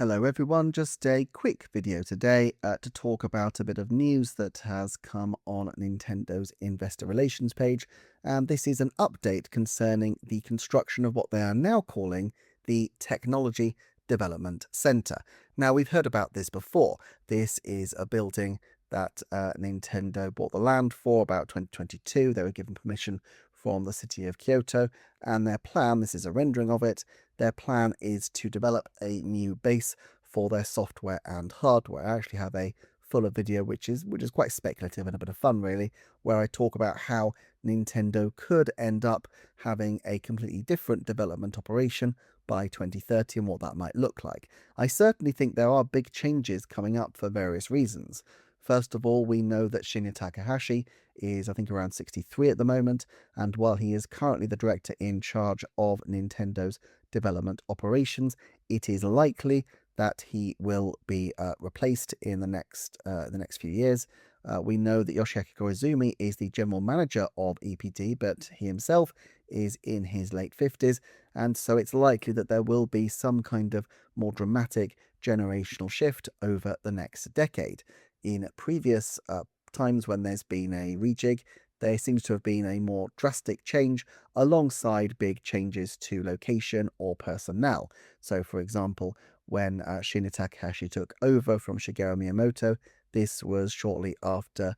Hello everyone, just a quick video today to talk about a bit of news that has come on Nintendo's investor relations page, and this is an update concerning the construction of what they are now calling the Technology Development Center. Now, we've heard about this before. This is a building that Nintendo bought the land for about 2022. They were given permission from the city of Kyoto, and their plan, this is a rendering of it, their plan is to develop a new base for their software and hardware. I actually have a fuller video which is quite speculative and a bit of fun really, where I talk about how Nintendo could end up having a completely different development operation by 2030 and what that might look like. I certainly think there are big changes coming up for various reasons. First of all, we know that Shinya Takahashi is, I think, around 63 at the moment, and while he is currently the director in charge of Nintendo's development operations, it is likely that he will be replaced in the next few years. We know that Yoshiaki Koizumi is the general manager of EPD, but he himself is in his late 50s, and so it's likely that there will be some kind of more dramatic generational shift over the next decade. In previous times when there's been a rejig, there seems to have been a more drastic change alongside big changes to location or personnel. So, for example, when Shinya Takahashi took over from Shigeru Miyamoto, this was shortly after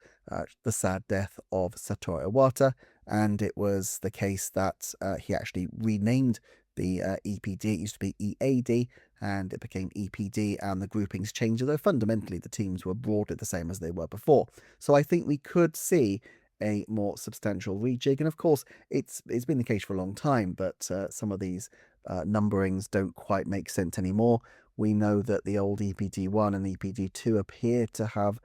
the sad death of Satoru Iwata, and it was the case that he actually renamed the EPD. It used to be EAD, and it became EPD, and the groupings changed, although fundamentally the teams were broadly the same as they were before. So I think we could see a more substantial rejig, and of course it's been the case for a long time, but some of these numberings don't quite make sense anymore. We know that the old EPD1 and EPD2 appear to have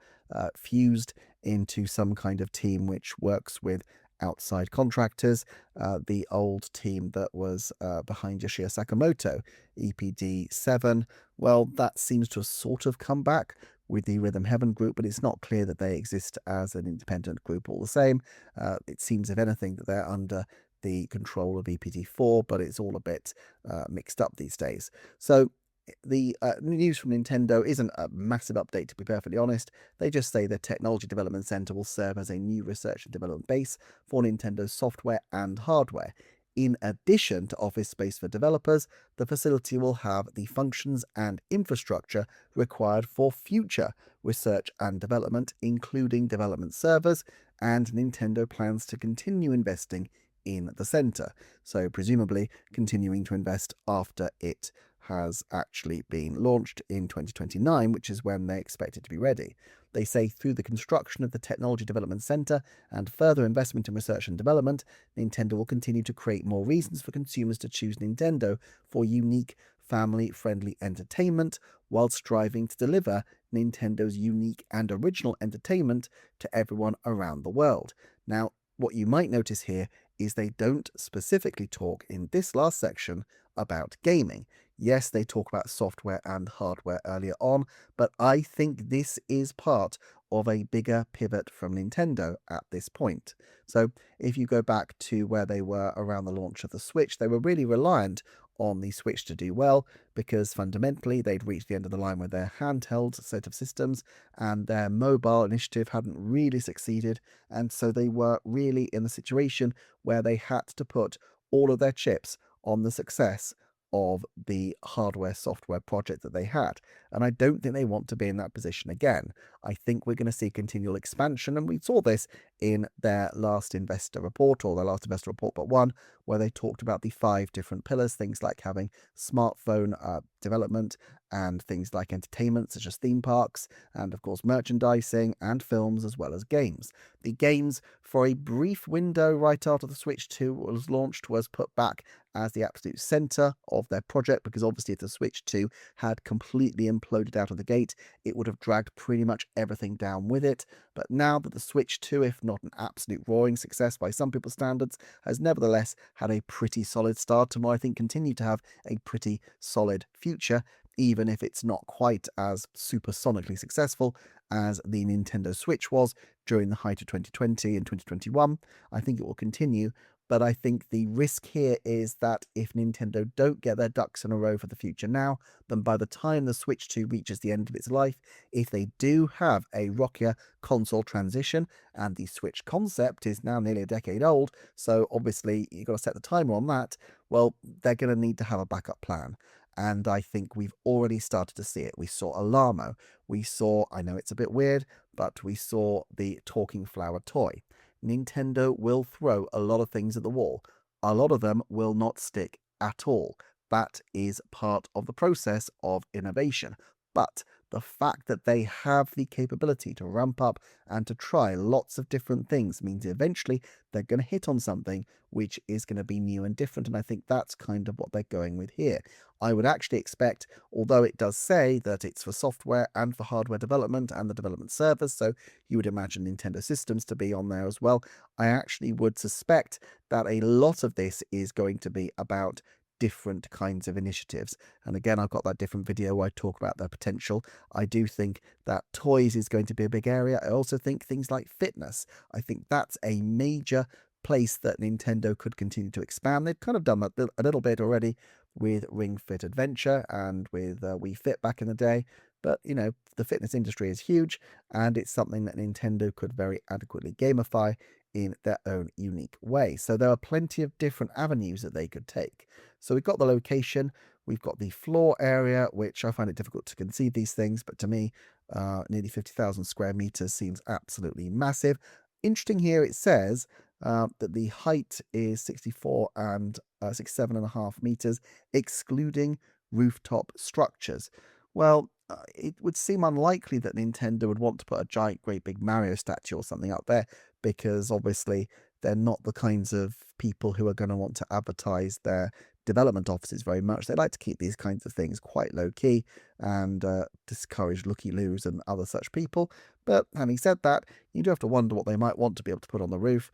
fused into some kind of team which works with outside contractors. The old team that was behind Yoshio Sakamoto, EPD7, well, that seems to have sort of come back with the Rhythm Heaven group, but it's not clear that they exist as an independent group all the same. It seems, if anything, that they're under the control of EPD4, but it's all a bit mixed up these days. So the news from Nintendo isn't a massive update, to be perfectly honest. They just say the Technology Development Center will serve as a new research and development base for Nintendo's software and hardware. In addition to office space for developers, the facility will have the functions and infrastructure required for future research and development, including development servers, and Nintendo plans to continue investing in the center, so presumably continuing to invest after it has actually been launched in 2029, which is when they expect it to be ready. They say through the construction of the Technology Development Center and further investment in research and development, Nintendo will continue to create more reasons for consumers to choose Nintendo for unique, family-friendly entertainment, while striving to deliver Nintendo's unique and original entertainment to everyone around the world. Now, what you might notice here is they don't specifically talk in this last section about gaming. Yes, they talk about software and hardware earlier on, but I think this is part of a bigger pivot from Nintendo at this point. So if you go back to where they were around the launch of the Switch, they were really reliant on the Switch to do well, because fundamentally they'd reached the end of the line with their handheld set of systems, and their mobile initiative hadn't really succeeded, and so they were really in the situation where they had to put all of their chips on the success of the hardware software project that they had. And I don't think they want to be in that position again. I think we're going to see continual expansion, and we saw this in their last investor report, or their last investor report but one, where they talked about the 5 different pillars, things like having smartphone development, and things like entertainment such as theme parks, and of course merchandising and films, as well as games. The games, for a brief window right after the Switch 2 was launched, was put back as the absolute center of their project, because obviously if the Switch 2 had completely imploded out of the gate, it would have dragged pretty much everything down with it. But now that the Switch 2, if not an absolute roaring success by some people's standards, has nevertheless had a pretty solid start, and I think continue to have a pretty solid future, even if it's not quite as supersonically successful as the Nintendo Switch was during the height of 2020 and 2021. I think it will continue But I think the risk here is that if Nintendo don't get their ducks in a row for the future now, then by the time the Switch 2 reaches the end of its life, if they do have a rockier console transition, and the Switch concept is now nearly a decade old, so obviously you've got to set the timer on that, well, they're going to need to have a backup plan. And I think we've already started to see it. We saw Alamo. We saw, I know it's a bit weird, but we saw the talking flower toy. Nintendo will throw a lot of things at the wall. A lot of them will not stick at all. That is part of the process of innovation. But the fact that they have the capability to ramp up and to try lots of different things means eventually they're going to hit on something which is going to be new and different. And I think that's kind of what they're going with here. I would actually expect, although it does say that it's for software and for hardware development and the development servers, so you would imagine Nintendo Systems to be on there as well, I actually would suspect that a lot of this is going to be about different kinds of initiatives. And again, I've got that different video where I talk about their potential. I do think that toys is going to be a big area. I also think things like fitness. I think that's a major place that Nintendo could continue to expand. They've kind of done that a little bit already with Ring Fit Adventure and with Wii Fit back in the day. But, the fitness industry is huge, and it's something that Nintendo could very adequately gamify in their own unique way. So there are plenty of different avenues that they could take. So we've got the location, we've got the floor area, which I find it difficult to conceive these things, but to me, nearly 50,000 square meters seems absolutely massive. Interesting here, it says that the height is 64 and 67.5 meters, excluding rooftop structures. Well, it would seem unlikely that Nintendo would want to put a giant, great big Mario statue or something up there, because obviously they're not the kinds of people who are going to want to advertise their development offices very much. They like to keep these kinds of things quite low key and discourage looky-loos and other such people. But having said that, you do have to wonder what they might want to be able to put on the roof.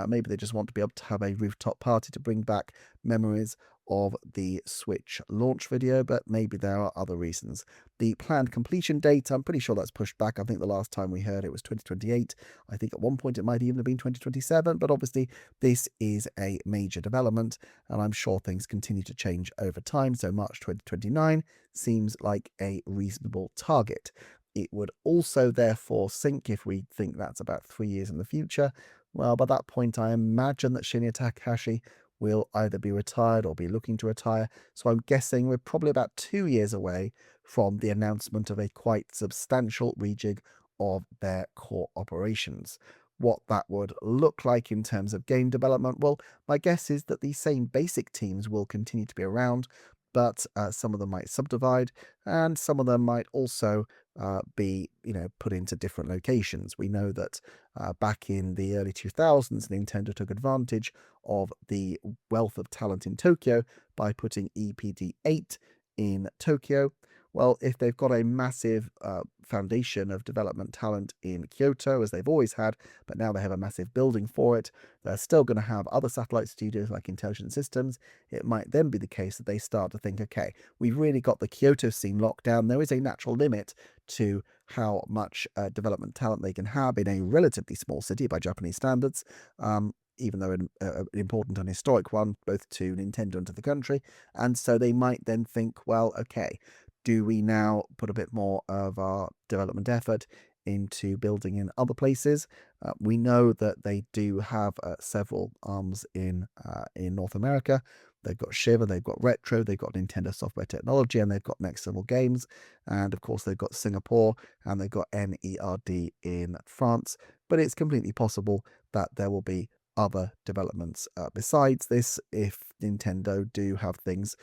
Maybe they just want to be able to have a rooftop party to bring back memories of the Switch launch video, but maybe there are other reasons. The planned completion date, I'm pretty sure that's pushed back. I think the last time we heard it was 2028. I think at one point it might even have been 2027, but obviously this is a major development, and I'm sure things continue to change over time, so March 2029 seems like a reasonable target. It would also therefore sink if we think that's about 3 years in the future. Well, by that point, I imagine that Shinya Takahashi will either be retired or be looking to retire. So I'm guessing we're probably about 2 years away from the announcement of a quite substantial rejig of their core operations. What that would look like in terms of game development, well, my guess is that the same basic teams will continue to be around, but some of them might subdivide, and some of them might also be, put into different locations. We know that back in the early 2000s, Nintendo took advantage of the wealth of talent in Tokyo by putting EPD8 in Tokyo. Well, if they've got a massive foundation of development talent in Kyoto, as they've always had, but now they have a massive building for it, they're still going to have other satellite studios like Intelligent Systems. It might then be the case that they start to think, okay, we've really got the Kyoto scene locked down. There is a natural limit to how much development talent they can have in a relatively small city by Japanese standards. Even though an important and historic one, both to Nintendo and to the country. And so they might then think, well, okay, do we now put a bit more of our development effort into building in other places? We know that they do have several arms in North America. They've got Shiver, they've got Retro, they've got Nintendo Software Technology, and they've got Next Level Games. And of course, they've got Singapore, and they've got NERD in France. But it's completely possible that there will be other developments besides this if Nintendo do have things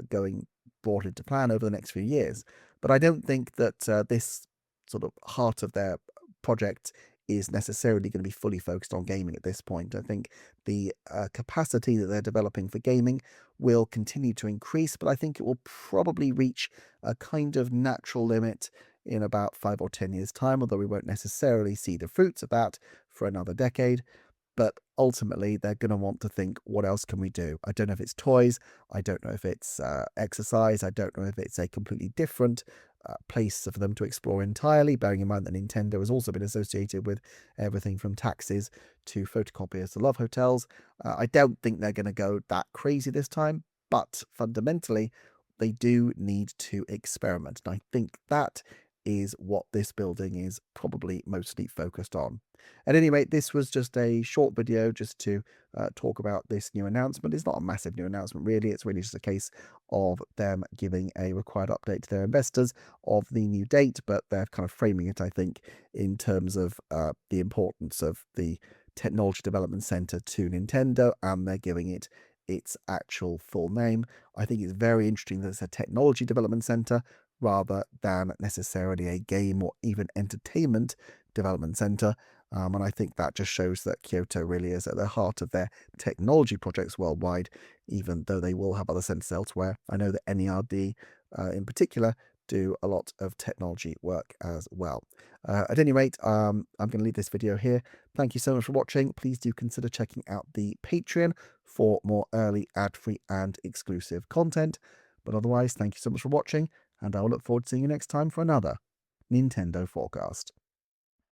going brought into plan over the next few years. But I don't think that this sort of heart of their project is necessarily going to be fully focused on gaming at this point. I think the capacity that they're developing for gaming will continue to increase, but I think it will probably reach a kind of natural limit in about 5 or 10 years' time, although we won't necessarily see the fruits of that for another decade. But ultimately, they're going to want to think, what else can we do? I don't know if it's toys. I don't know if it's exercise. I don't know if it's a completely different place for them to explore entirely, bearing in mind that Nintendo has also been associated with everything from taxis to photocopiers to love hotels. I don't think they're going to go that crazy this time, but fundamentally, they do need to experiment. And I think that is what this building is probably mostly focused on. At any rate, this was just a short video just to talk about this new announcement. It's not a massive new announcement, really. It's really just a case of them giving a required update to their investors of the new date, but they're kind of framing it, I think, in terms of the importance of the Technology Development Center to Nintendo, and they're giving it its actual full name. I think it's very interesting that it's a Technology Development Center rather than necessarily a game or even entertainment development center. And I think that just shows that Kyoto really is at the heart of their technology projects worldwide, even though they will have other centers elsewhere. I know that NERD in particular do a lot of technology work as well. At any rate, I'm going to leave this video here. Thank you so much for watching. Please do consider checking out the Patreon for more early, ad-free and exclusive content. But otherwise, thank you so much for watching, and I will look forward to seeing you next time for another Nintendo Forecast.